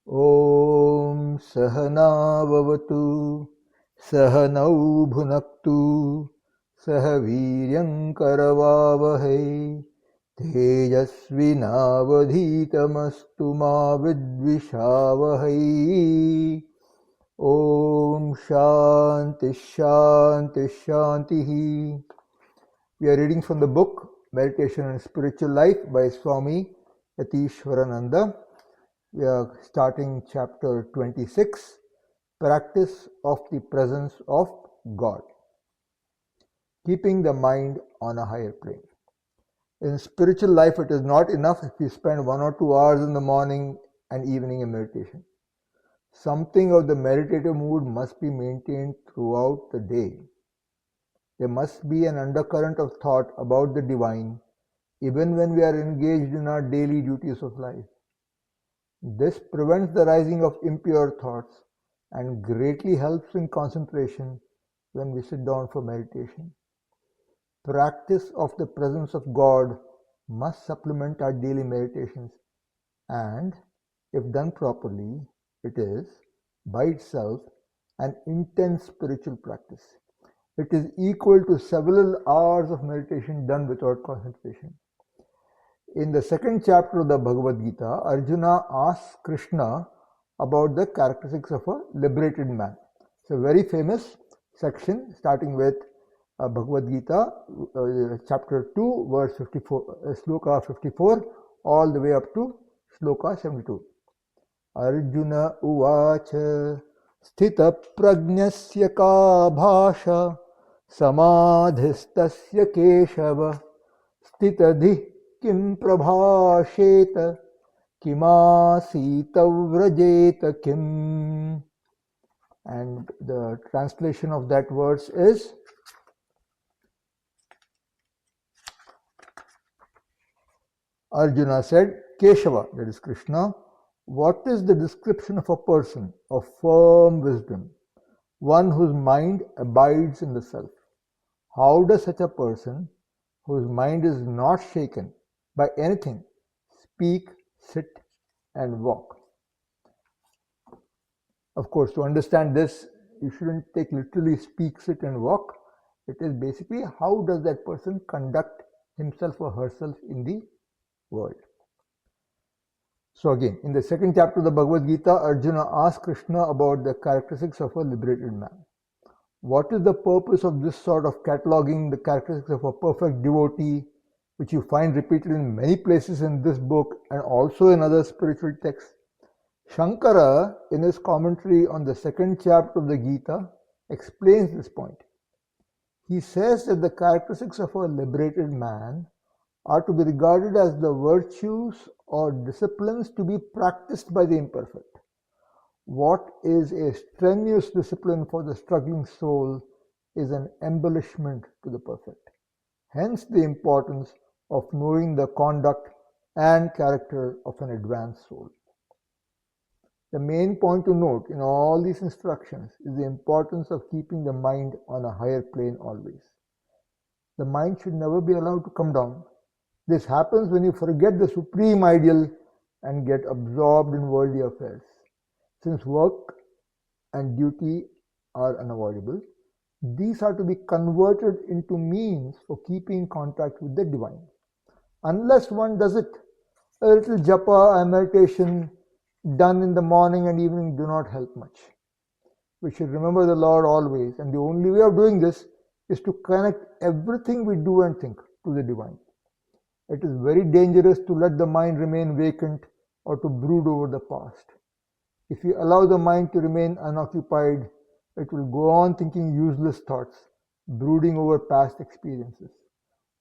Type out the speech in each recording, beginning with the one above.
Om Sahana Vavatu Sahanau Bhunaktu Sahaviryam Karavavahai Tejasvinavadhitamastu ma vidvishavahai. Om Shanti Shanti Shanti. We are reading from the book Meditation and Spiritual Life by Swami Yatiswarananda. We are starting chapter 26, Practice of the Presence of God. Keeping the mind on a higher plane. In spiritual life, it is not enough if you spend 1 or 2 hours in the morning and evening in meditation. Something of the meditative mood must be maintained throughout the day. There must be an undercurrent of thought about the divine, even when we are engaged in our daily duties of life. This prevents the rising of impure thoughts and greatly helps in concentration when we sit down for meditation. Practice of the presence of God must supplement our daily meditations, and if done properly, it is, by itself, an intense spiritual practice. It is equal to several hours of meditation done without concentration. In the second chapter of the Bhagavad Gita, Arjuna asks Krishna about the characteristics of a liberated man. It's a very famous section starting with Bhagavad Gita, chapter 2, verse 54, sloka 54, all the way up to sloka 72. Arjuna uvacha sthita prajnasya ka bhasha samadhistasya keshava sthitadhi kim prabhasheta kimasita vrajeta kim. And the translation of that verse is, Arjuna said, Keshava, that is Krishna, what is the description of a person of firm wisdom, one whose mind abides in the self? How does such a person, whose mind is not shaken by anything, speak, sit, and walk? Of course, to understand this, you shouldn't take literally speak, sit, and walk. It is basically how does that person conduct himself or herself in the world. So again, in the second chapter of the Bhagavad Gita, Arjuna asks Krishna about the characteristics of a liberated man. What is the purpose of this sort of cataloging the characteristics of a perfect devotee, which you find repeated in many places in this book and also in other spiritual texts? Shankara, in his commentary on the second chapter of the Gita, explains this point. He says that the characteristics of a liberated man are to be regarded as the virtues or disciplines to be practiced by the imperfect. What is a strenuous discipline for the struggling soul is an embellishment to the perfect. Hence the importance of knowing the conduct and character of an advanced soul. The main point to note in all these instructions is the importance of keeping the mind on a higher plane always. The mind should never be allowed to come down. This happens when you forget the supreme ideal and get absorbed in worldly affairs. Since work and duty are unavoidable, these are to be converted into means for keeping contact with the divine. Unless one does it, a little japa and meditation done in the morning and evening do not help much. We should remember the Lord always, and the only way of doing this is to connect everything we do and think to the divine. It is very dangerous to let the mind remain vacant or to brood over the past. If you allow the mind to remain unoccupied, it will go on thinking useless thoughts, brooding over past experiences.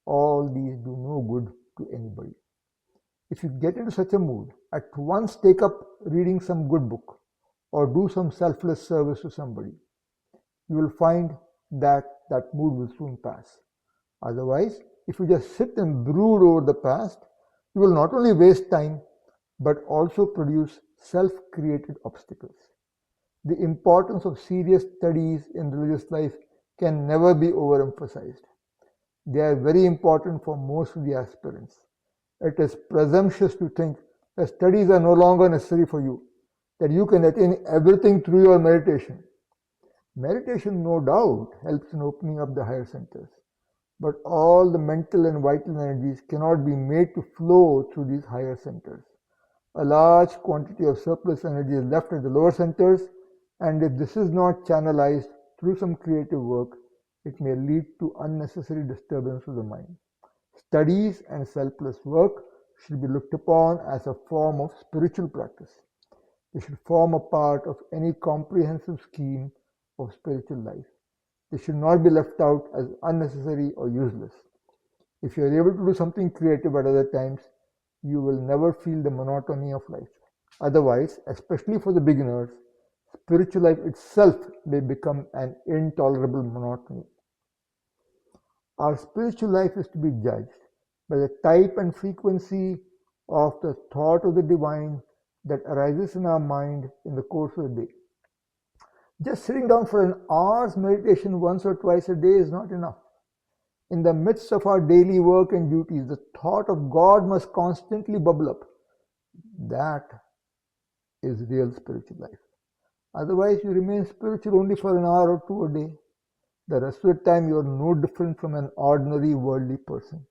All these do no good to anybody. If you get into such a mood, at once take up reading some good book or do some selfless service to somebody. You will find that that mood will soon pass. Otherwise, if you just sit and brood over the past, you will not only waste time, but also produce self-created obstacles. The importance of serious studies in religious life can never be overemphasized. They are very important for most of the aspirants. It is presumptuous to think that studies are no longer necessary for you. that you can attain everything through your meditation. Meditation, no doubt, helps in opening up the higher centers, but all the mental and vital energies cannot be made to flow through these higher centers. A large quantity of surplus energy is left at the lower centers, and if this is not channelized through some creative work, it may lead to unnecessary disturbance of the mind. Studies and selfless work should be looked upon as a form of spiritual practice. They should form a part of any comprehensive scheme of spiritual life. They should not be left out as unnecessary or useless. If you are able to do something creative at other times, you will never feel the monotony of life. Otherwise, especially for the beginners, spiritual life itself may become an intolerable monotony. Our spiritual life is to be judged by the type and frequency of the thought of the divine that arises in our mind in the course of the day. Just sitting down for an hour's meditation once or twice a day is not enough. In the midst of our daily work and duties, the thought of God must constantly bubble up. That is real spiritual life. Otherwise, you remain spiritual only for an hour or two a day. The rest of the time, you are no different from an ordinary worldly person.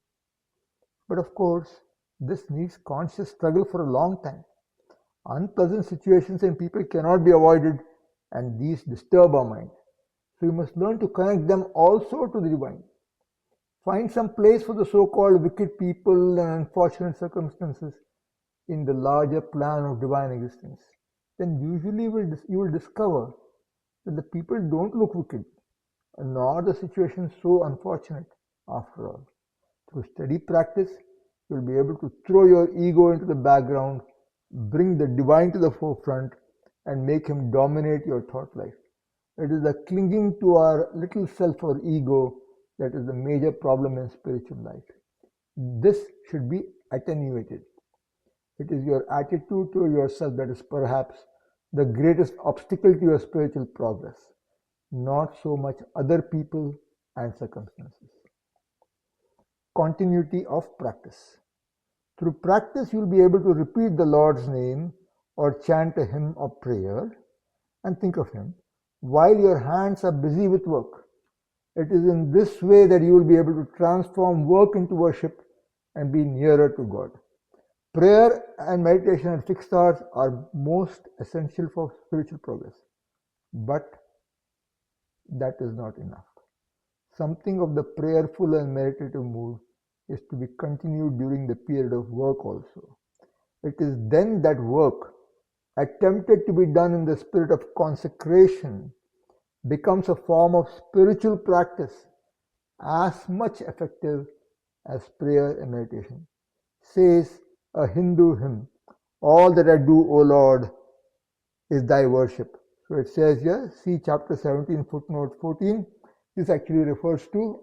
But of course, this needs conscious struggle for a long time. Unpleasant situations and people cannot be avoided, and these disturb our mind. So you must learn to connect them also to the divine. Find some place for the so-called wicked people and unfortunate circumstances in the larger plan of divine existence. Then usually you will discover that the people don't look wicked, nor the situation so unfortunate after all. Through steady practice, you will be able to throw your ego into the background, bring the divine to the forefront, and make him dominate your thought life. It is the clinging to our little self or ego that is the major problem in spiritual life. This should be attenuated. It is your attitude to yourself that is perhaps the greatest obstacle to your spiritual progress, not so much other people and circumstances. Continuity of practice. Through practice, you will be able to repeat the Lord's name or chant a hymn of prayer and think of him while your hands are busy with work. It is in this way that you will be able to transform work into worship and be nearer to God. Prayer and meditation at fixed hours are most essential for spiritual progress. But that is not enough. Something of the prayerful and meditative mood is to be continued during the period of work also. It is then that work, attempted to be done in the spirit of consecration, becomes a form of spiritual practice as much effective as prayer and meditation. Says a Hindu hymn, "All that I do, O Lord, is thy worship." So it says here, see chapter 17, footnote 14. This actually refers to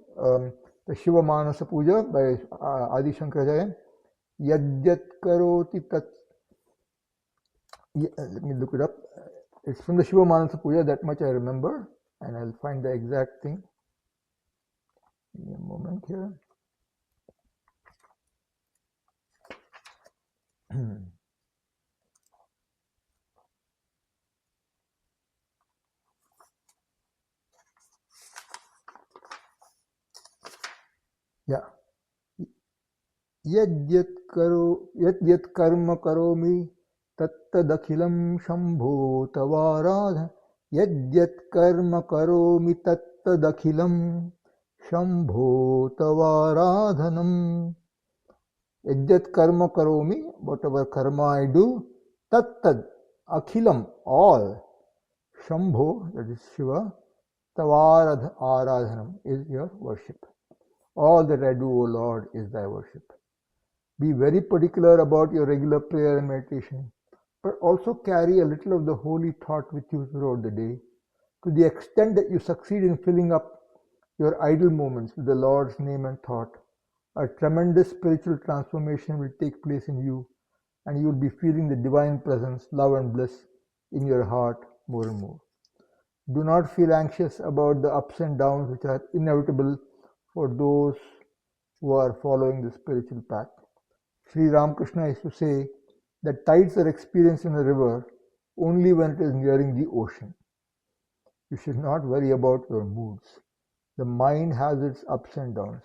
the Shiva Manasa Puja by Adi Shankaracharya. Yadyat karoti tat. Let me look it up. It's from the Shiva Manasa Puja, that much I remember, and I'll find the exact thing. Give me a moment here. Yeah. Yadyat karma karomi tattadakhilam shambho tavaradha. Yadyat karma karomi tattadakhilam shambho tavaradhanam. Yadyat karma karomi, whatever karma I do, tattad, akhilam, all, shambho, that is Shiva, tavaradhanam is your worship. All that I do, O Lord, is thy worship. Be very particular about your regular prayer and meditation, but also carry a little of the holy thought with you throughout the day. To the extent that you succeed in filling up your idle moments with the Lord's name and thought, a tremendous spiritual transformation will take place in you, and you will be feeling the divine presence, love and bliss in your heart more and more. Do not feel anxious about the ups and downs which are inevitable for those who are following the spiritual path. Sri Ramakrishna used to say that tides are experienced in a river only when it is nearing the ocean. You should not worry about your moods. The mind has its ups and downs.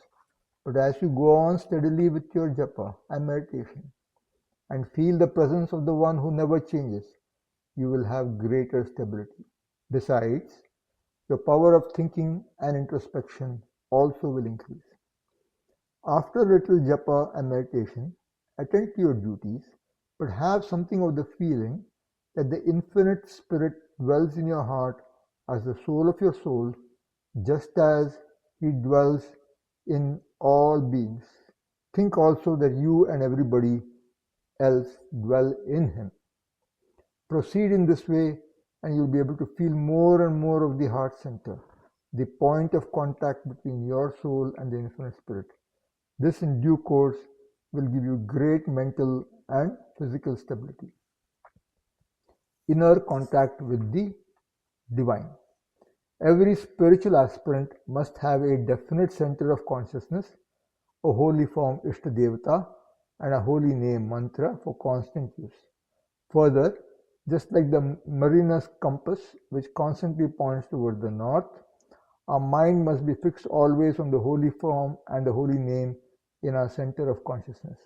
But as you go on steadily with your japa and meditation and feel the presence of the one who never changes, you will have greater stability. Besides, your power of thinking and introspection also will increase. After a little japa and meditation, attend to your duties, but have something of the feeling that the infinite spirit dwells in your heart as the soul of your soul, just as he dwells in all beings. Think also that you and everybody else dwell in him. Proceed in this way and you'll be able to feel more and more of the heart center, the point of contact between your soul and the infinite spirit. This in due course will give you great mental and physical stability. Inner contact with the divine. Every spiritual aspirant must have a definite center of consciousness, a holy form Ishta Devata, and a holy name mantra for constant use. Further, just like the mariner's compass, which constantly points toward the north, our mind must be fixed always on the holy form and the holy name in our center of consciousness.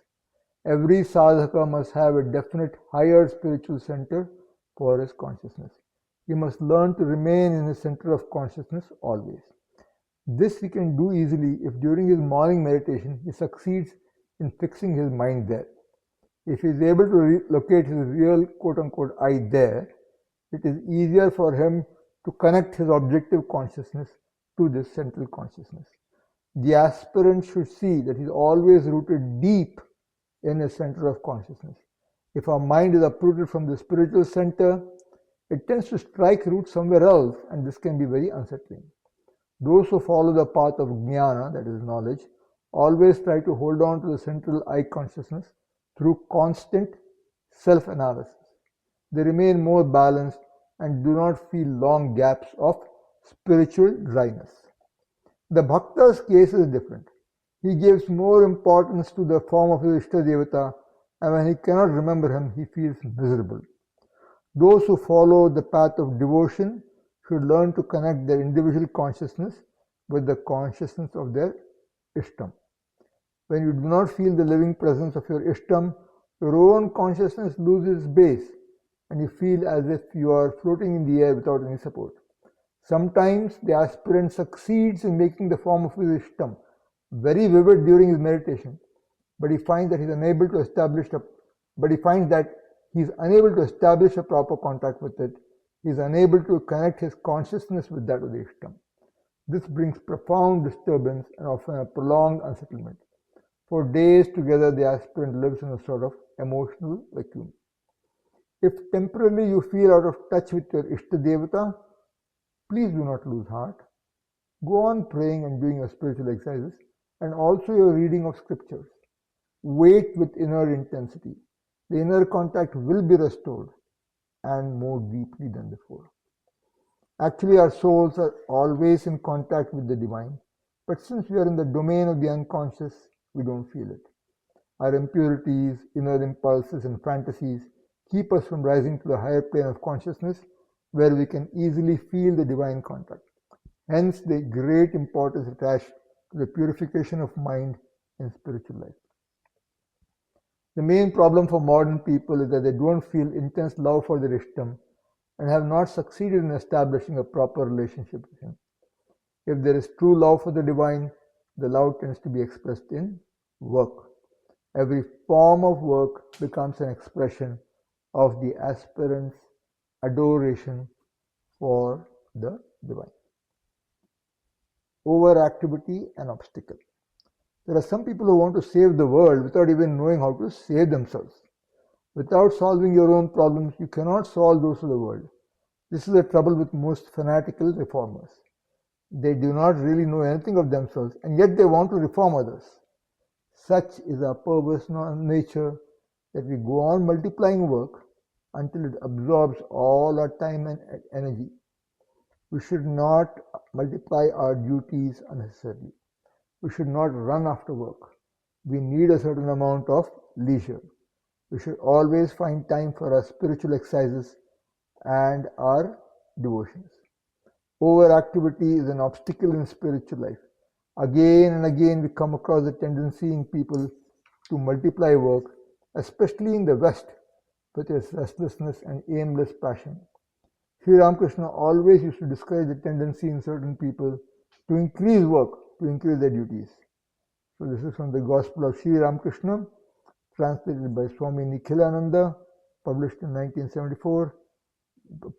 Every sadhaka must have a definite higher spiritual center for his consciousness. He must learn to remain in his center of consciousness always. This he can do easily if during his morning meditation he succeeds in fixing his mind there. If he is able to locate his real quote-unquote I there, it is easier for him to connect his objective consciousness to this central consciousness. The aspirant should see that he is always rooted deep in his center of consciousness. If our mind is uprooted from the spiritual center, it tends to strike root somewhere else, and this can be very unsettling. Those who follow the path of jnana, that is knowledge, always try to hold on to the central I consciousness through constant self-analysis. They remain more balanced and do not feel long gaps of spiritual dryness. The bhakta's case is different. He gives more importance to the form of his Ishta Devata, and when he cannot remember him, he feels miserable. Those who follow the path of devotion should learn to connect their individual consciousness with the consciousness of their Ishtam. When you do not feel the living presence of your Ishtam, your own consciousness loses base and you feel as if you are floating in the air without any support. Sometimes the aspirant succeeds in making the form of his Ishtam very vivid during his meditation, but he finds that he is unable to establish a proper contact with it. He is unable to connect his consciousness with that of the Ishtam. This brings profound disturbance and often a prolonged unsettlement. For days together, the aspirant lives in a sort of emotional vacuum. If temporarily you feel out of touch with your Ishta Devata, please do not lose heart. Go on praying and doing your spiritual exercises and also your reading of scriptures. Wait with inner intensity. The inner contact will be restored and more deeply than before. Actually, our souls are always in contact with the divine, but since we are in the domain of the unconscious, we don't feel it. Our impurities, inner impulses, and fantasies keep us from rising to the higher plane of consciousness where we can easily feel the divine contact. Hence, the great importance attached to the purification of mind in spiritual life. The main problem for modern people is that they don't feel intense love for their Ishtam and have not succeeded in establishing a proper relationship with him. If there is true love for the divine, the love tends to be expressed in work. Every form of work becomes an expression of the aspirant's adoration for the divine. Overactivity and obstacle. There are some people who want to save the world without even knowing how to save themselves. Without solving your own problems, you cannot solve those of the world. This is the trouble with most fanatical reformers. They do not really know anything of themselves, and yet they want to reform others. Such is our perverse nature that we go on multiplying work until it absorbs all our time and energy. We should not multiply our duties unnecessarily. We should not run after work. We need a certain amount of leisure. We should always find time for our spiritual exercises and our devotions. Overactivity is an obstacle in spiritual life. Again and again, we come across the tendency in people to multiply work, especially in the West, with its restlessness and aimless passion. Sri Ramakrishna always used to discourage the tendency in certain people to increase work, to increase their duties. So this is from the Gospel of Sri Ramakrishna, translated by Swami Nikhilananda, published in 1974,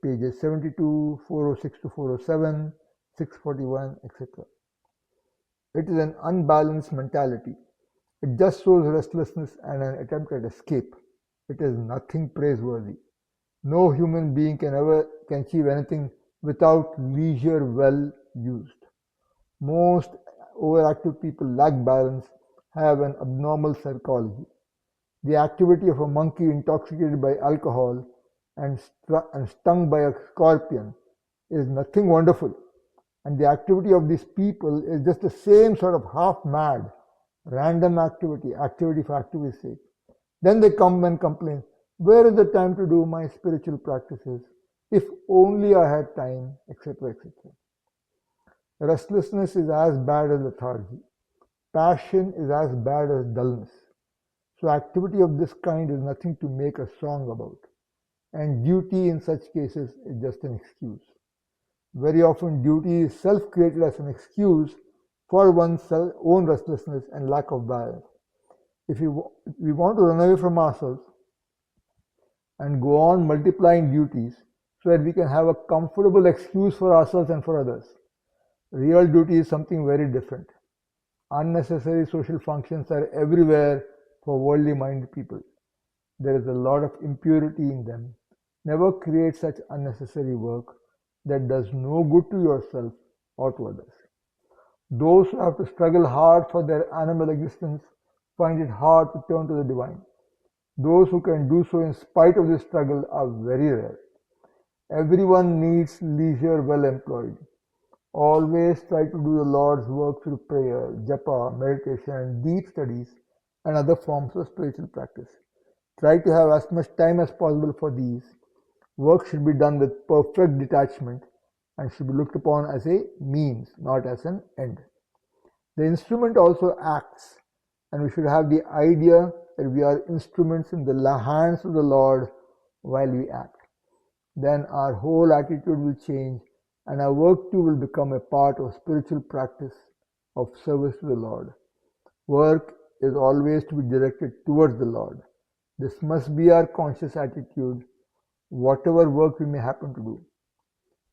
pages 72, 406 to 407, 641, etc. It is an unbalanced mentality. It just shows restlessness and an attempt at escape. It is nothing praiseworthy. No human being can achieve anything without leisure well used. Most overactive people lack balance, have an abnormal psychology. The activity of a monkey intoxicated by alcohol and stung by a scorpion is nothing wonderful. And the activity of these people is just the same sort of half-mad, random activity, activity for activity's sake. Then they come and complain, where is the time to do my spiritual practices? If only I had time, etc., etc. Restlessness is as bad as lethargy. Passion is as bad as dullness. So activity of this kind is nothing to make a song about. And duty in such cases is just an excuse. Very often duty is self-created as an excuse for one's own restlessness and lack of balance. If we want to run away from ourselves and go on multiplying duties so that we can have a comfortable excuse for ourselves and for others, real duty is something very different. Unnecessary social functions are everywhere for worldly-minded people. There is a lot of impurity in them. Never create such unnecessary work that does no good to yourself or to others. Those who have to struggle hard for their animal existence find it hard to turn to the divine. Those who can do so in spite of this struggle are very rare. Everyone needs leisure well employed. Always try to do the Lord's work through prayer, japa, meditation, deep studies, and other forms of spiritual practice. Try to have as much time as possible for these. Work should be done with perfect detachment and should be looked upon as a means, not as an end. The instrument also acts, and we should have the idea that we are instruments in the hands of the Lord while we act. Then our whole attitude will change, and our work too will become a part of spiritual practice of service to the Lord. Work is always to be directed towards the Lord. This must be our conscious attitude, whatever work we may happen to do.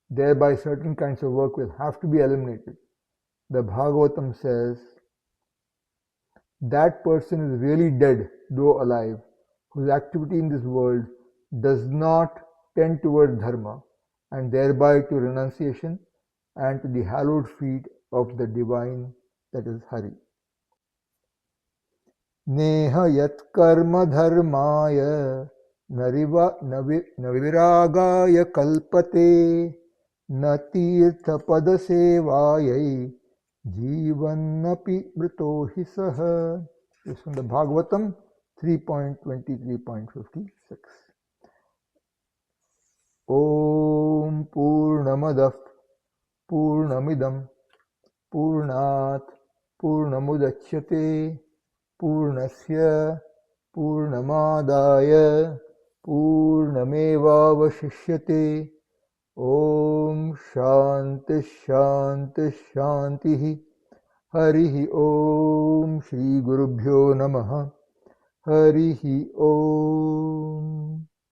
Thereby certain kinds of work will have to be eliminated. The Bhagavatam says, that person is really dead, though alive, whose activity in this world does not tend toward dharma, and thereby to renunciation and to the hallowed feet of the divine, that is Hari. Neha yat karma dharmaya naviragaya kalpate na tirtha pada sevayai jivannapi mrito hi saha. This is from the Bhagavatam 3.23.56. Om Purnamadah Purnamidam Purnat Purnamudachyate Purnasya Purnamadaya Purnamevavashishyate. Om Shanti Shanti Shanti. Harihi Om Shri Gurubhyo Namaha. Harihi Om.